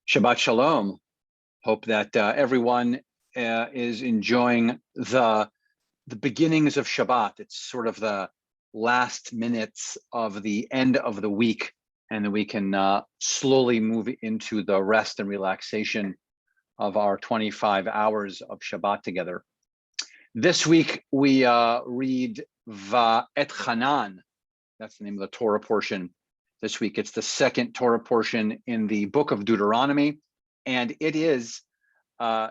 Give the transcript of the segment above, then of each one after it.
Shabbat Shalom. Hope that everyone is enjoying the beginnings of Shabbat. It's sort of the last minutes of the end of the week, and then we can slowly move into the rest and relaxation of our 25 hours of Shabbat together. This week we read Va'etchanan. That's the name of the Torah portion. This week it's the second Torah portion in the book of Deuteronomy, and it is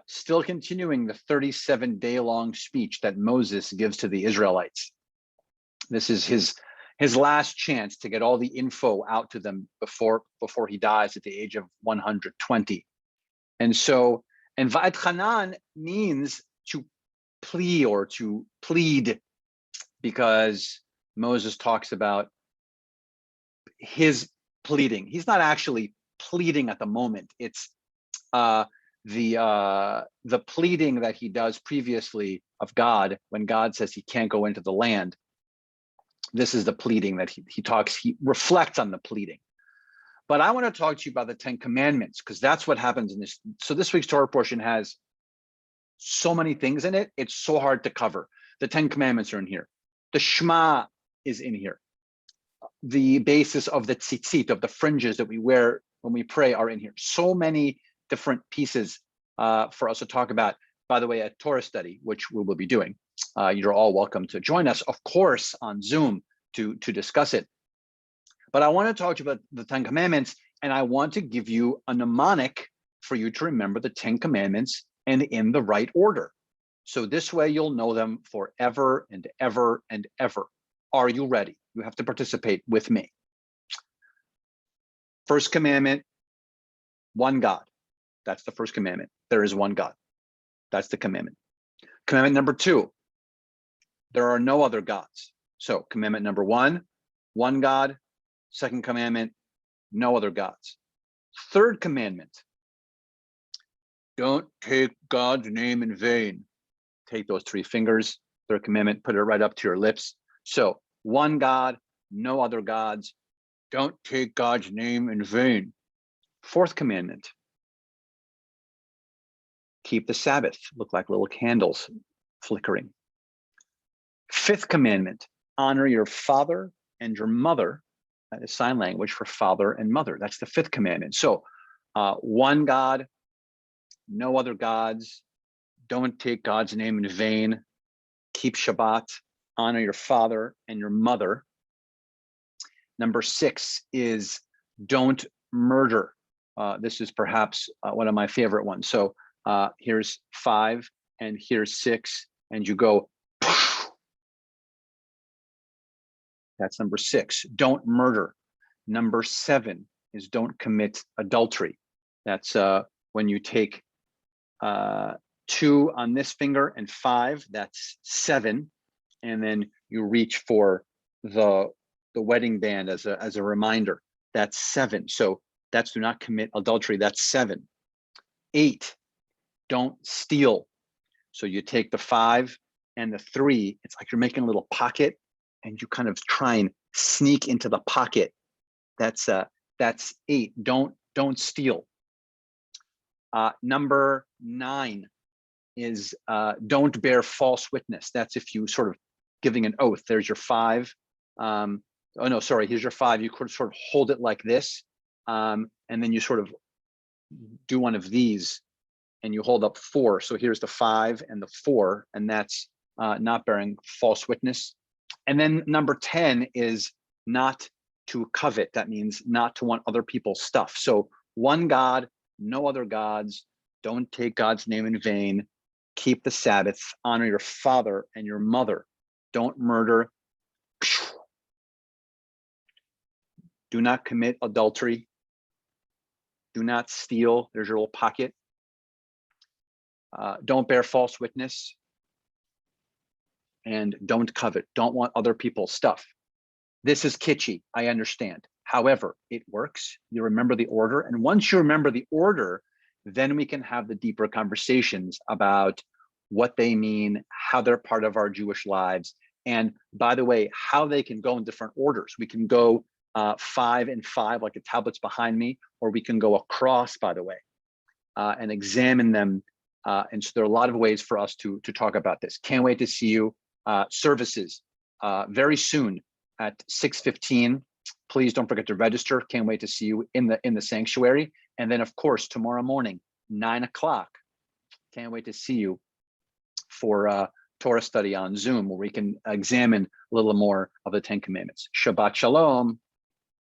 still continuing the 37-day-long speech that Moses gives to the Israelites. This is his last chance to get all the info out to them before he dies at the age of 120. And Va'etchanan means to plea or to plead, because Moses talks about his pleading. He's not actually pleading at the moment. It's the pleading that he does previously of God when God says he can't go into the land. This is the pleading that he reflects on the pleading. But I want to talk to you about the 10 Commandments, because that's what happens in this. So this week's Torah portion has so many things in it. It's so hard to cover. The 10 Commandments are in here. The Shema is in here. The basis of the tzitzit, of the fringes that we wear when we pray, are in here. So many different pieces for us to talk about. By the way, a Torah study, which we will be doing. You're all welcome to join us, of course, on Zoom to discuss it. But I want to talk to you about the 10 Commandments, and I want to give you a mnemonic for you to remember the 10 Commandments and in the right order. So this way you'll know them forever and ever and ever. Are you ready? You have to participate with me. First commandment, one God. That's the first commandment. There is one God. That's the commandment. Commandment number 2, there are no other gods. So commandment number 1, one God. Second commandment, no other gods. Third commandment, don't take God's name in vain. Take those 3 fingers. Third commandment, put it right up to your lips. So one God, no other gods. Don't take God's name in vain. Fourth commandment, keep the Sabbath. Look like little candles flickering. Fifth commandment, honor your father and your mother. That is sign language for father and mother. That's the 5th commandment. So one God, no other gods. Don't take God's name in vain. Keep Shabbat. Honor your father and your mother. Number 6 is don't murder. This is perhaps one of my favorite ones. So here's 5 and here's 6, and you go. That's number 6. Don't murder. Number 7 is don't commit adultery. That's when you take 2 on this finger and 5. That's 7. And then you reach for the wedding band as a reminder. That's 7. So that's do not commit adultery. That's 7. 8, don't steal. So you take the 5 and the 3. It's like you're making a little pocket, and you kind of try and sneak into the pocket. That's 8. Don't steal. Number 9 is don't bear false witness. That's if you sort of giving an oath. There's your 5. Oh no, sorry, here's your 5. You could sort of hold it like this, and then you sort of do one of these, and you hold up 4. So here's the 5 and the 4, and that's not bearing false witness. And then number 10 is not to covet. That means not to want other people's stuff. So one God, no other gods. Don't take God's name in vain. Keep the Sabbath. Honor your father and your mother. Don't murder. Do not commit adultery. Do not steal. There's your little pocket. Don't bear false witness. And don't covet. Don't want other people's stuff. This is kitschy, I understand. However, it works. You remember the order. And once you remember the order, then we can have the deeper conversations about what they mean, how they're part of our Jewish lives. And by the way, how they can go in different orders. We can go 5 and 5, like the tablets behind me, or we can go across, by the way. and examine them. And so there are a lot of ways for us to talk about this. Can't wait to see you. Services very soon at 6:15. Please don't forget to register. Can't wait to see you in the sanctuary. And then, of course, tomorrow morning, 9 o'clock. Can't wait to see you for Torah study on Zoom, where we can examine a little more of the Ten Commandments. Shabbat Shalom.